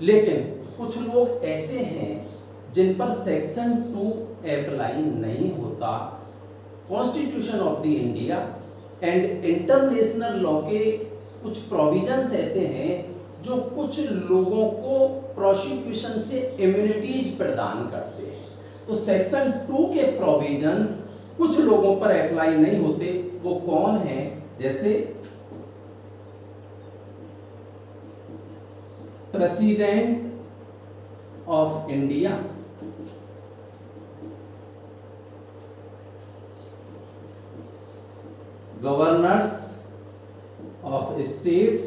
लेकिन कुछ लोग ऐसे हैं जिन पर सेक्शन 2 अप्लाई नहीं होता। Constitution of the India and international law के कुछ प्रोविजंस ऐसे हैं जो कुछ लोगों को प्रोसिक्यूशन से इम्यूनिटीज प्रदान करते हैं। तो सेक्शन 2 के प्रोविजंस कुछ लोगों पर अप्लाई नहीं होते। वो कौन है? जैसे president of India, governors of states,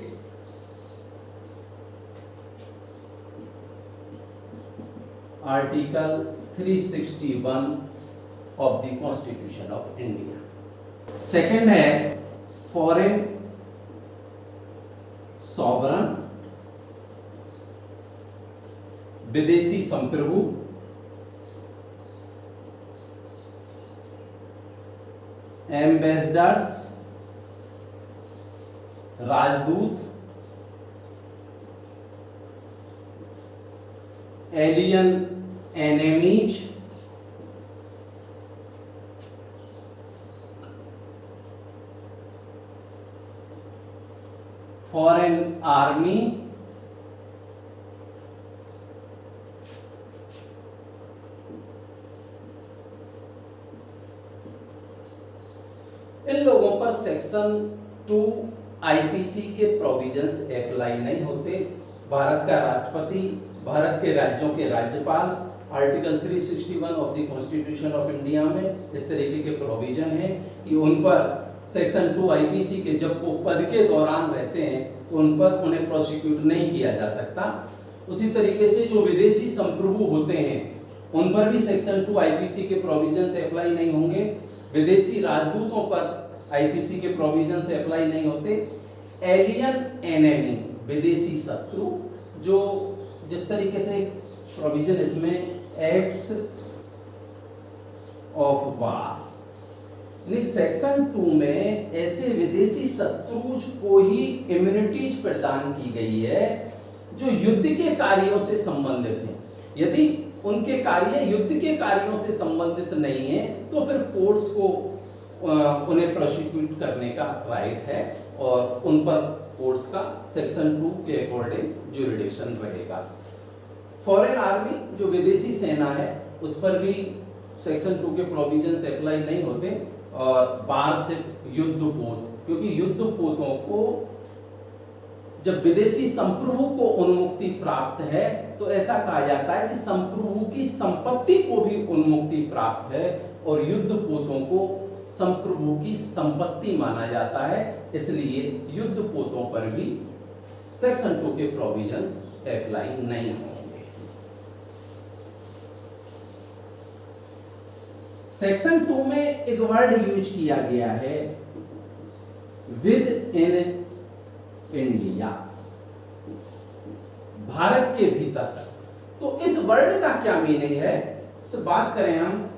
article 361 of the constitution of India. Second है फॉरेन सॉवरन, विदेशी संप्रभु, एम्बेसडर्स, राजदूत, एलियन एनेमीज, फॉरेन आर्मी, इन लोगों पर सेक्शन 2 आईपीसी के प्रोविजंस अप्लाई नहीं होते। भारत का राष्ट्रपति, भारत के राज्यों के राज्यपाल, article 361 of the constitution of India में इस तरीके के प्रोविजन है कि उन पर सेक्शन 2 आईपीसी के जब वो पद के दौरान रहते हैं तो उन पर उन्हें प्रोसिक्यूट नहीं किया जा सकता। उसी तरीके से जो विदेशी संप्रभु होते हैं उन पर भी सेक्शन 2 आईपीसी के प्रोविजन से अप्लाई नहीं होंगे। विदेशी राजदूतों पर आईपीसी के प्रोविजन से अप्लाई नहीं होते। एलियन एनेमी, विदेशी शत्रु, जो जिस तरीके से प्रोविजन इसमें एक्ट्स ऑफ वार, सेक्शन 2 में ऐसे विदेशी शत्रु को ही इम्यूनिटीज प्रदान की गई है जो युद्ध के कार्यों से संबंधित हैं। यदि उनके कार्य युद्ध के कार्यों से संबंधित नहीं है तो फिर कोर्ट्स को उन्हें प्रोसिक्यूट करने का राइट है और उन पर कोर्ट्स का सेक्शन 2 के अकॉर्डिंग ज्यूरिडिक्शन रहेगा। फॉरेन आर्मी, जो विदेशी सेना है, उस पर भी सेक्शन 2 के प्रोविजन से अप्लाई नहीं होते। और वार्षिक युद्धपोत, क्योंकि युद्धपोतों को जब विदेशी संप्रभु को उन्मुक्ति प्राप्त है तो ऐसा कहा जाता है कि संप्रभु की संपत्ति को भी उन्मुक्ति प्राप्त है और युद्धपोतों को संप्रभु की संपत्ति माना जाता है। इसलिए युद्धपोतों पर भी सेक्शन 2 के प्रोविजंस अप्लाई नहीं होंगे। सेक्शन 2 में एक वर्ड यूज किया गया है, विद इन इंडिया, भारत के भीतर। तो इस वर्ड का क्या मीनिंग है, इस बात करें हम।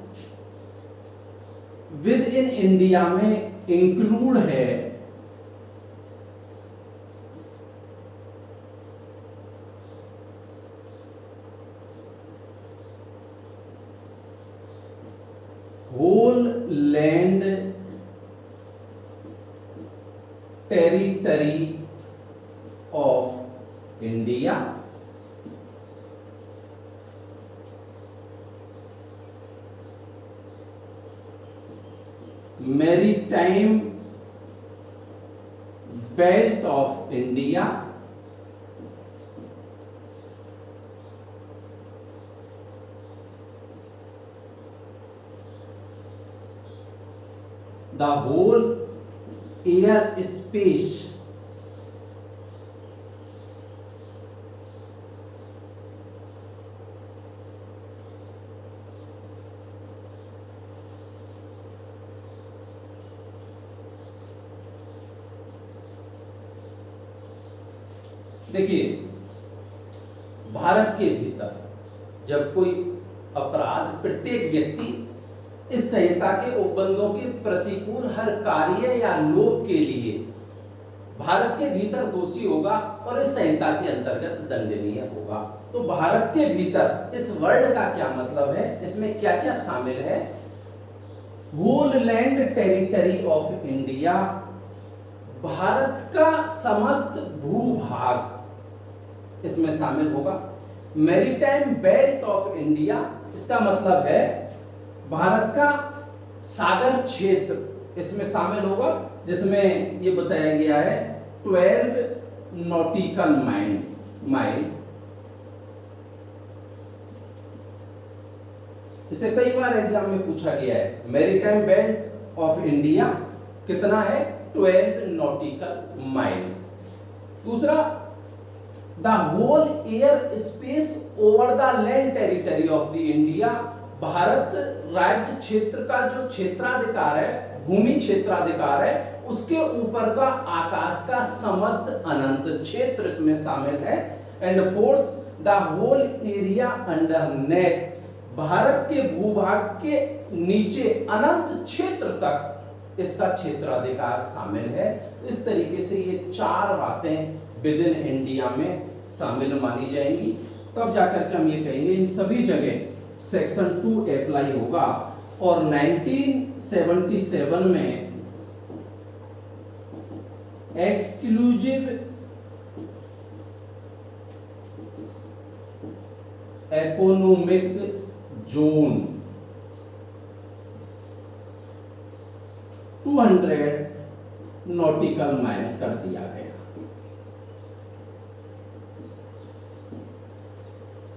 विद इन इंडिया में इंक्लूड है whole land territory of India, maritime belt of India, the whole air space देखिए, भारत के भीतर जब कोई अपराध, प्रत्येक व्यक्ति इस संहिता के उपबंधों के प्रतिकूल हर कार्य या लोभ के लिए भारत के भीतर दोषी होगा और इस संहिता के अंतर्गत दंडनीय होगा। तो भारत के भीतर इस वर्ड का क्या मतलब है, इसमें क्या क्या शामिल है? Whole land territory of India, Bharat का समस्त भूभाग इसमें शामिल होगा। मैरीटाइम बेल्ट ऑफ इंडिया, इसका मतलब है भारत का सागर क्षेत्र इसमें शामिल होगा, जिसमें ये बताया गया है 12 नॉटिकल माइल। इसे कई बार एग्जाम में पूछा गया है। मैरीटाइम बेल्ट ऑफ इंडिया कितना है? 12 नॉटिकल माइल्स। दूसरा, the whole air space over the land territory of the India, Bharat राज्य क्षेत्र का जो क्षेत्राधिकार है, भूमि क्षेत्राधिकार है, उसके ऊपर का आकाश का समस्त अनंत क्षेत्र इसमें शामिल है। And fourth, the whole area underneath, Bharat के भूभाग के नीचे अनंत क्षेत्र तक इसका क्षेत्राधिकार शामिल है। इस तरीके से ये चार बातें विद इन इंडिया में शामिल मानी जाएंगी, तब जाकर के हम ये कहेंगे इन सभी जगह सेक्शन 2 अप्लाई होगा। और 1977 में exclusive economic zone 200 nautical mile कर दिया गया।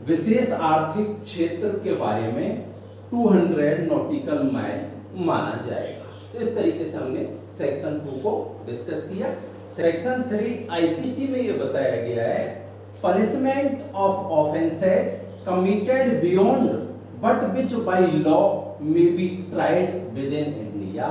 विशेष आर्थिक क्षेत्र के बारे में 200 नॉटिकल माइल माना जाएगा। तो इस तरीके से हमने सेक्शन 2 को डिस्कस किया। सेक्शन 3 आईपीसी में यह बताया गया है, punishment of offences committed beyond but which by law may be tried with in India,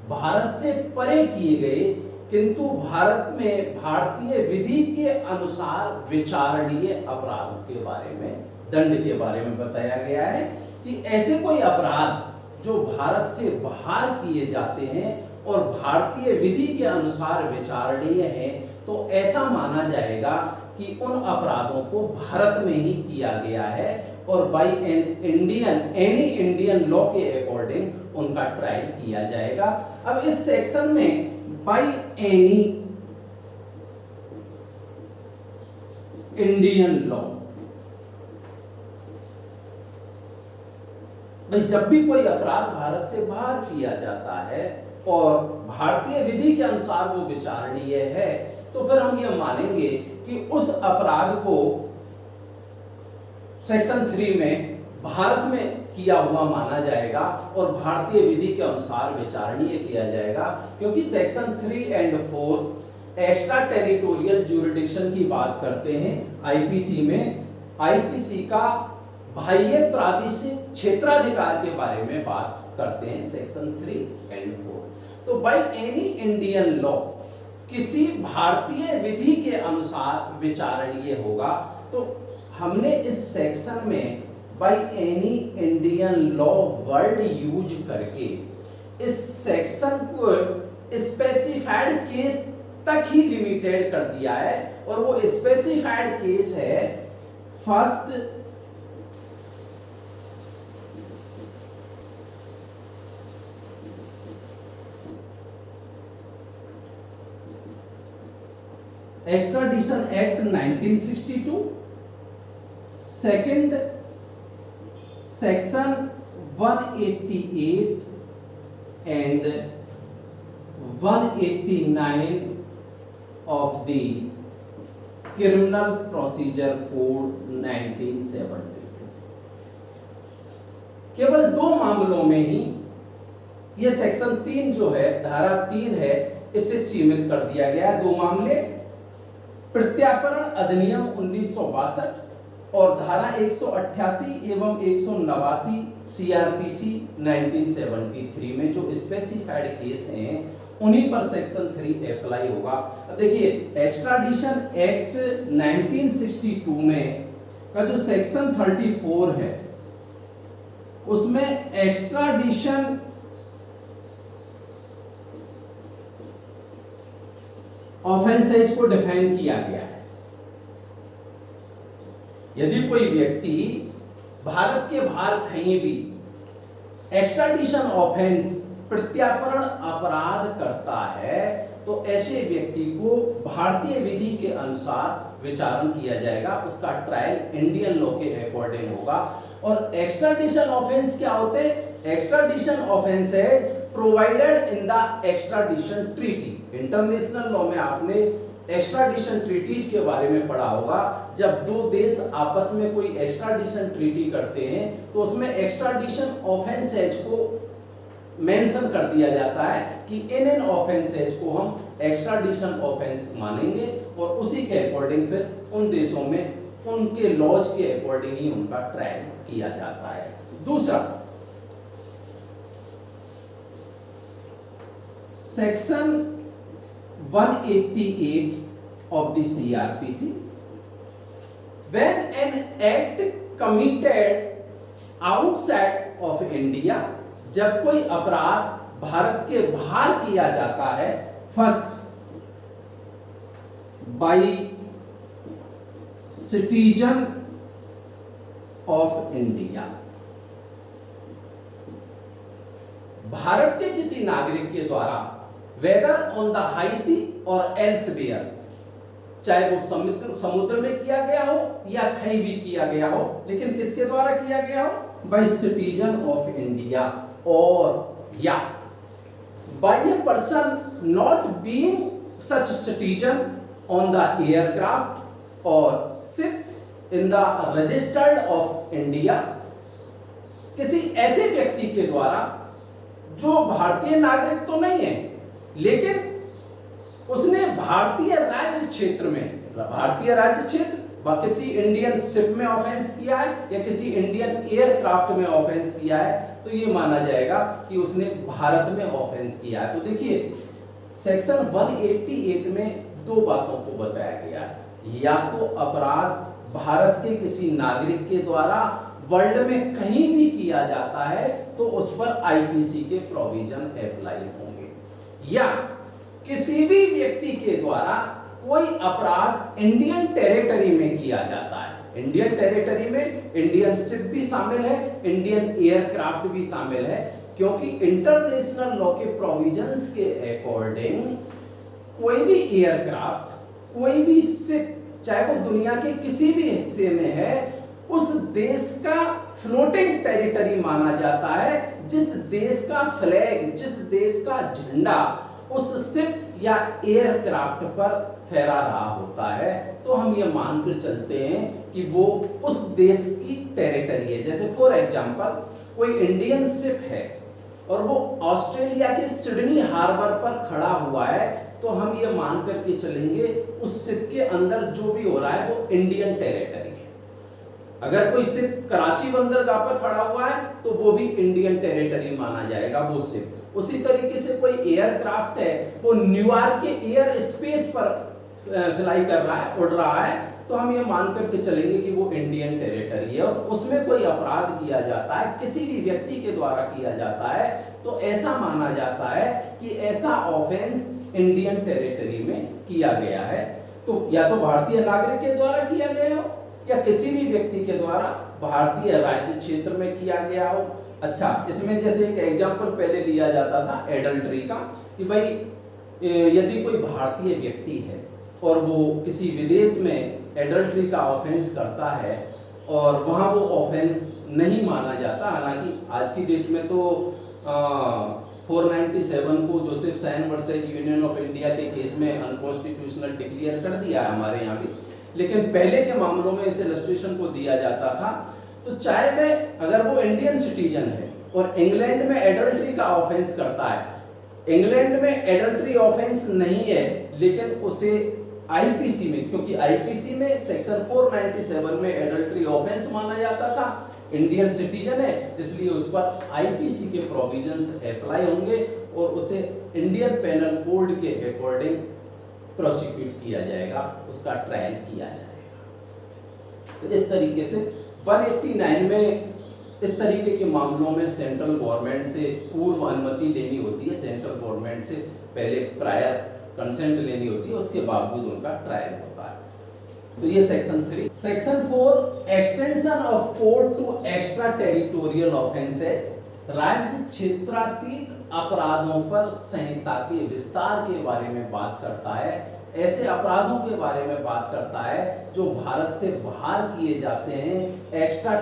Bharat से परे किए गए किंतु भारत में भारतीय विधि के अनुसार विचारणीय अपराधों के बारे में, दंड के बारे में बताया गया है कि ऐसे कोई अपराध जो भारत से बाहर किए जाते हैं और भारतीय विधि के अनुसार विचारणीय हैं, तो ऐसा माना जाएगा कि उन अपराधों को भारत में ही किया गया है और बाय एनी इंडियन लॉ के अकॉर्डिंग उनका ट्रायल किया जाएगा। अब इस सेक्शन में बाय एनी इंडियन लॉ, भाई जब भी कोई अपराध भारत से बाहर किया जाता है और भारतीय विधि के अनुसार वो विचारणीय है, तो फिर हम ये मानेंगे कि उस अपराध को सेक्शन 3 में भारत में किया हुआ माना जाएगा और भारतीय विधि के अनुसार विचारणीय किया जाएगा, क्योंकि section 3 and 4 extra territorial jurisdiction की बात करते हैं आईपीसी में। आईपीसी का बाह्य प्रादेशिक क्षेत्राधिकार के बारे में बात करते हैं सेक्शन 3 एंड 4। तो बाय एनी इंडियन लॉ, किसी भारतीय विधि के अनुसार विचारणीय होगा। तो हमने इस सेक्शन में by any Indian law word use करके इस सेक्शन को स्पेसिफाइड केस तक ही लिमिटेड कर दिया है, और वो स्पेसिफाइड केस है first extradition act 1962, second section 188 and 189 of the criminal procedure code 1972। केवल 2 मामलों में ही यह सेक्शन 3 जो है, धारा 3 है, इसे सीमित कर दिया गया है। 2 मामले, प्रत्यार्पण अधिनियम 1962 और धारा 188 एवं 189 सीआरपीसी 1973 में जो स्पेसिफाइड केस हैं, उन्हीं पर सेक्शन 3 अप्लाई होगा। अब देखिए, एक्स्ट्राडिशन एक्ट 1962 में का जो सेक्शन 34 है, उसमें एक्स्ट्राडिशन ऑफेंसेज को डिफाइन किया गया है। यदि कोई व्यक्ति भारत के बाहर कहीं भी एक्स्ट्राडिशन ऑफेंस प्रत्यार्पण अपराध करता है तो ऐसे व्यक्ति को भारतीय विधि के अनुसार विचारण किया जाएगा, उसका ट्रायल इंडियन लॉ के अकॉर्डिंग होगा। और एक्स्ट्राडिशन ऑफेंस क्या होते हैं? एक्स्ट्राडिशन ऑफेंस है provided in the extradition treaty. International law में आपने एक्स्ट्राडिशन ट्रीटीज के बारे में पढ़ा होगा। जब दो देश आपस में कोई एक्स्ट्राडिशन ट्रीटी करते हैं तो उसमें एक्स्ट्राडिशन ऑफेंसेज को मेंशन कर दिया जाता है कि इन ऑफेंसेज को हम एक्स्ट्राडिशन ऑफेंस मानेंगे और उसी के अकॉर्डिंग फिर उन देशों में उनके लॉज के अकॉर्डिंग ही उनका ट्रायल किया जाता है। दूसरा, section 188 of the CRPC, when an act committed outside of India, जब कोई अपराध भारत के बाहर किया जाता है, first by citizen of India, Bharat के किसी नागरिक के द्वारा वेदर ऑन द हाई सी और एल्सवेयर, चाहे वो समुद्र में किया गया हो या कहीं भी किया गया हो, लेकिन किसके द्वारा किया गया हो? बाय सिटीजन ऑफ इंडिया, और या by a person not being such citizen on the aircraft और ship in the registered of India, किसी ऐसे व्यक्ति के द्वारा जो भारतीय नागरिक तो नहीं है लेकिन उसने भारतीय राज्य क्षेत्र में, भारतीय राज्य क्षेत्र किसी इंडियन शिप में ऑफेंस किया है या किसी इंडियन एयरक्राफ्ट में ऑफेंस किया है, तो ये माना जाएगा कि उसने भारत में ऑफेंस किया है। तो देखिए सेक्शन 188 में दो बातों को बताया गया है, या तो अपराध भारत के किसी नागरिक के द्वारा वर्ल्ड में कहीं भी किया जाता है तो उस पर आईपीसी के प्रोविजन अप्लाई होंगे, या किसी भी व्यक्ति के द्वारा कोई अपराध इंडियन टेरिटरी में किया जाता है। इंडियन टेरिटरी में इंडियन शिप भी शामिल है, इंडियन एयरक्राफ्ट भी शामिल है, क्योंकि इंटरनेशनल लॉ के प्रोविजंस के अकॉर्डिंग कोई भी एयरक्राफ्ट, कोई भी शिप, चाहे वो दुनिया के किसी भी हिस्से में है, उस देश का फ्लोटिंग टेरिटरी माना जाता है। जिस देश का फ्लैग, जिस देश का झंडा उस शिप या एयरक्राफ्ट पर फहरा रहा होता है, तो हम ये मानकर चलते हैं कि वो उस देश की टेरिटरी है। जैसे फॉर एग्जांपल कोई इंडियन शिप है और वो ऑस्ट्रेलिया के सिडनी हार्बर पर खड़ा हुआ है, तो हम ये मान करके चलेंगे उस शिप के अंदर जो भी हो रहा है वो इंडियन टेरिटरी है। अगर कोई शिप कराची बंदरगाह पर खड़ा हुआ है तो वो भी इंडियन टेरिटरी माना जाएगा वो शिप। उसी तरीके से कोई एयरक्राफ्ट है वो न्यूयॉर्क के एयर स्पेस पर फ्लाई कर रहा है, उड़ रहा है, तो हम ये मान करके चलेंगे कि वो इंडियन टेरिटरी है और उसमें कोई अपराध किया जाता है, किसी भी व्यक्ति के द्वारा किया जाता है, तो ऐसा माना जाता है कि ऐसा ऑफेंस इंडियन टेरिटरी में किया गया है। तो या तो भारतीय नागरिक के द्वारा किया गया हो या किसी भी व्यक्ति के द्वारा भारतीय राज्य क्षेत्र में किया गया हो। अच्छा, इसमें जैसे एक एग्जांपल पहले लिया जाता था एडल्ट्री का, कि भाई यदि कोई भारतीय व्यक्ति है और वो किसी विदेश में एडल्ट्री का ऑफेंस करता है और वहाँ वो ऑफेंस नहीं माना जाता, हालांकि आज की डेट में तो 497 को Joseph Shine versus Union of India के केस में अनकॉन्स्टिट्यूशनल डिक्लेयर कर दिया है हमारे यहाँ भी, लेकिन पहले के मामलों में इस इलस्ट्रेशन को दिया जाता था। तो चाहे मैं, अगर वो इंडियन सिटीजन है और इंग्लैंड में एडल्ट्री का ऑफेंस करता है, इंग्लैंड में एडल्ट्री ऑफेंस नहीं है लेकिन उसे आईपीसी में, क्योंकि आईपीसी में सेक्शन 497 में एडल्ट्री ऑफेंस माना जाता था, इंडियन सिटीजन है इसलिए उस पर आईपीसी के प्रोविजंस अप्लाई होंगे और उसे इंडियन पेनल कोड के अकॉर्डिंग प्रोसिक्यूट किया जाएगा, उसका ट्रायल किया जाएगा। तो इस तरीके से 189 में इस तरीके के मामलों में सेंट्रल गवर्नमेंट से पूर्व अनुमति लेनी होती है, सेंट्रल गवर्नमेंट से पहले प्रायर कंसेंट लेनी होती है, उसके बावजूद उनका ट्रायल होता है। तो ये section 3। Section 4 extension of court to extra territorial offences, राज्य क्षेत्रातीत अपराधों पर संहिता के विस्तार के बारे में बात करता है। ऐसे अपराधों के बारे में बात करता है जो भारत से बाहर किए जाते हैं, एक्स्ट्रा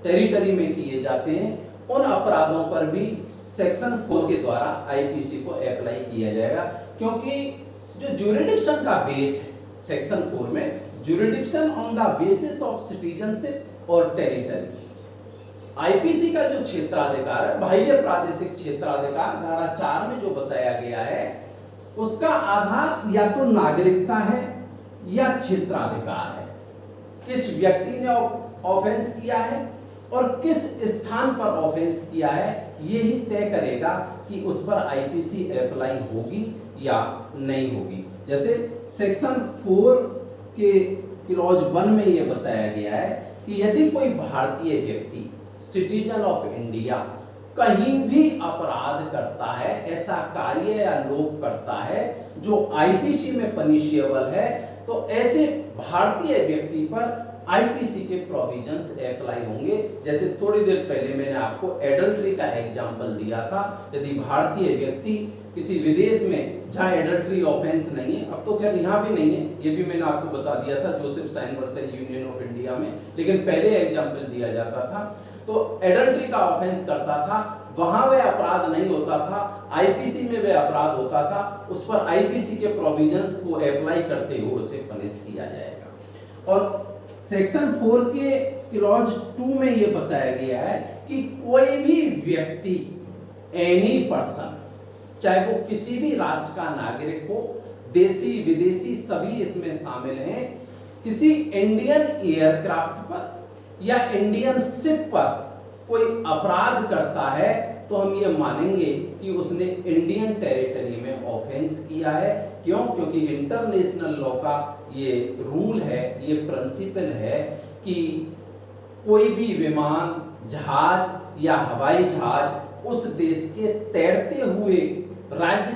टेरिटरी में किए जाते हैं, उन अपराधों पर भी सेक्शन 4 के द्वारा आईपीसी को अप्लाई किया जाएगा। क्योंकि जो ज्यूरिडिक्शन का बेस है सेक्शन 4 में, jurisdiction on the basis of citizenship और टेरिटरी, आईपीसी का जो क्षेत्राधिकार है, बाह्य प्रादेशिक क्षेत्राधिकार, धारा 4 में जो बताया गया है, उसका आधार या तो नागरिकता है या क्षेत्राधिकार है। किस व्यक्ति ने ऑफेंस किया है और किस स्थान पर ऑफेंस किया है, यही तय करेगा कि उस पर आईपीसी अप्लाई होगी या नहीं होगी। जैसे सेक्शन 4 के क्लॉज 1 में यह बताया गया है कि यदि कोई भारतीय व्यक्ति सिटीजन ऑफ इंडिया कहीं भी अपराध करता है, ऐसा कार्य या लोग करता है जो आईपीसी में पनिशेबल है, तो ऐसे भारतीय व्यक्ति पर आईपीसी के प्रोविजंस अप्लाई होंगे। जैसे थोड़ी देर पहले मैंने आपको एडल्ट्री का एग्जांपल दिया था। यदि भारतीय व्यक्ति किसी विदेश में जहां एडल्ट्री ऑफेंस नहीं है, अब तो खैर यहाँ भी नहीं है, ये भी मैंने आपको बता दिया था Joseph Shine versus Union of India में, लेकिन पहले एग्जांपल दिया जाता था। तो एडल्ट्री का ऑफेंस करता था, वहां वह अपराध नहीं होता था, आईपीसी में वह अपराध होता था, उस पर आईपीसी के प्रोविजंस को अप्लाई करते हुए उसे पनिश किया जाएगा। और सेक्शन 4 के क्लॉज 2 में यह बताया गया है कि कोई भी व्यक्ति, एनी पर्सन, चाहे वो किसी भी राष्ट्र का नागरिक हो, देसी विदेशी सभी इसमें शामिल हैं, किसी इंडियन एयरक्राफ्ट पर या इंडियन शिप पर कोई अपराध करता है तो हम ये मानेंगे कि उसने इंडियन टेरिटरी में ऑफेंस किया है। क्यों? क्योंकि इंटरनेशनल लॉ का ये रूल है, ये प्रिंसिपल है कि कोई भी विमान, जहाज या हवाई जहाज उस देश के तैरते हुए राज्य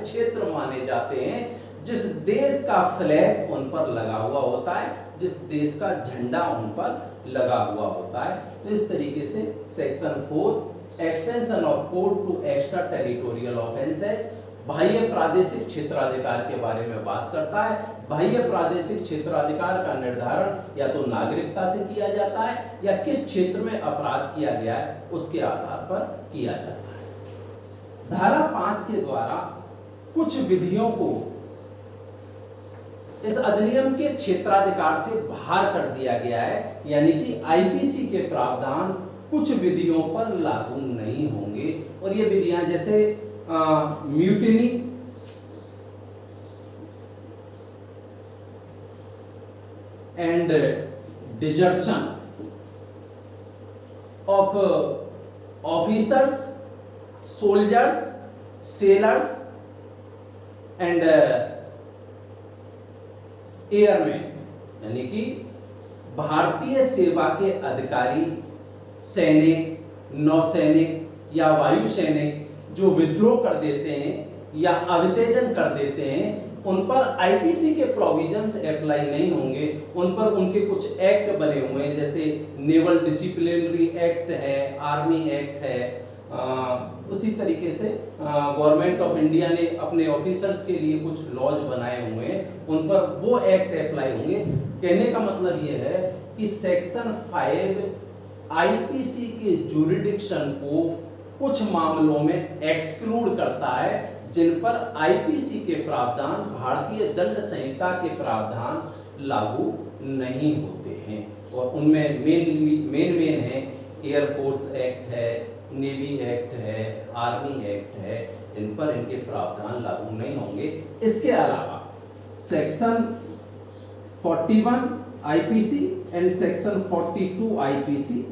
क्षेत्र माने जाते हैं जिस देश का फ्लैग उन पर लगा हुआ होता है, जिस देश का झंडा उन पर लगा हुआ होता है। तो इस तरीके से section 4 extension of court to extra territorial offences बाह्य प्रादेशिक क्षेत्राधिकार के बारे में बात करता है। बाह्य प्रादेशिक क्षेत्राधिकार का निर्धारण या तो नागरिकता से किया जाता है या किस क्षेत्र में अपराध किया गया है उसके आधार पर किया जाता है। धारा 5 के द्वारा कुछ विधियों को इस अधिनियम के क्षेत्राधिकार से बाहर कर दिया गया है, यानी कि आईपीसी के प्रावधान कुछ विधियों पर लागू नहीं होंगे। और ये विधियां जैसे mutiny, and desertion of officers, soldiers, sellers and airman, यानी कि भारतीय सेवा के अधिकारी, सैनिक, नौसैनिक या वायु सैनिक जो विद्रोह कर देते हैं या अवितेजन कर देते हैं, उन पर आईपीसी के प्रोविजंस अप्लाई नहीं होंगे। उन पर उनके कुछ एक्ट बने हुए हैं, जैसे नेवल डिसिप्लिनरी एक्ट है, आर्मी एक्ट है। उसी तरीके से गवर्नमेंट ऑफ इंडिया ने अपने ऑफिसर्स के लिए कुछ लॉज बनाए हुए हैं, उन पर वो एक्ट अप्लाई होंगे। कहने का मतलब ये है कि सेक्शन 5 आईपीसी के ज्यूरिडिक्शन को कुछ मामलों में एक्सक्लूड करता है जिन पर आईपीसी के प्रावधान, भारतीय दंड संहिता के प्रावधान लागू नहीं होते हैं। और उनमें मेन है एयरफोर्स एक्ट है, नेवी एक्ट है, आर्मी एक्ट है, इन पर इनके प्रावधान लागू नहीं होंगे। इसके अलावा section 41 IPC and section 42 IPC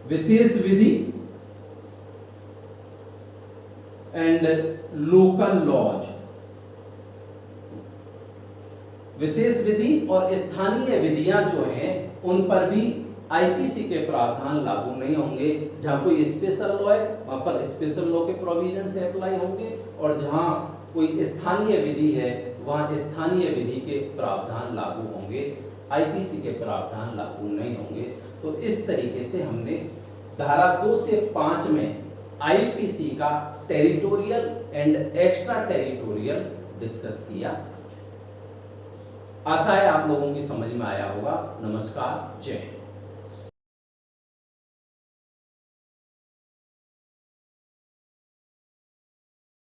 विशेष विधि एंड लोकल लॉज, विशेष विधि और स्थानीय विधियां जो हैं उन पर भी आईपीसी के प्रावधान लागू नहीं होंगे। जहाँ कोई स्पेशल लॉ है वहाँ पर स्पेशल लॉ के प्रोविजन से अप्लाई होंगे, और जहाँ कोई स्थानीय विधि है वहाँ स्थानीय विधि के प्रावधान लागू होंगे, आईपीसी के प्रावधान लागू नहीं होंगे। तो इस तरीके से हमने धारा 2 से 5 में आईपीसी का territorial and extra territorial discuss किया। आशा है आप लोगों की समझ में आया होगा। नमस्कार, जय हिंद।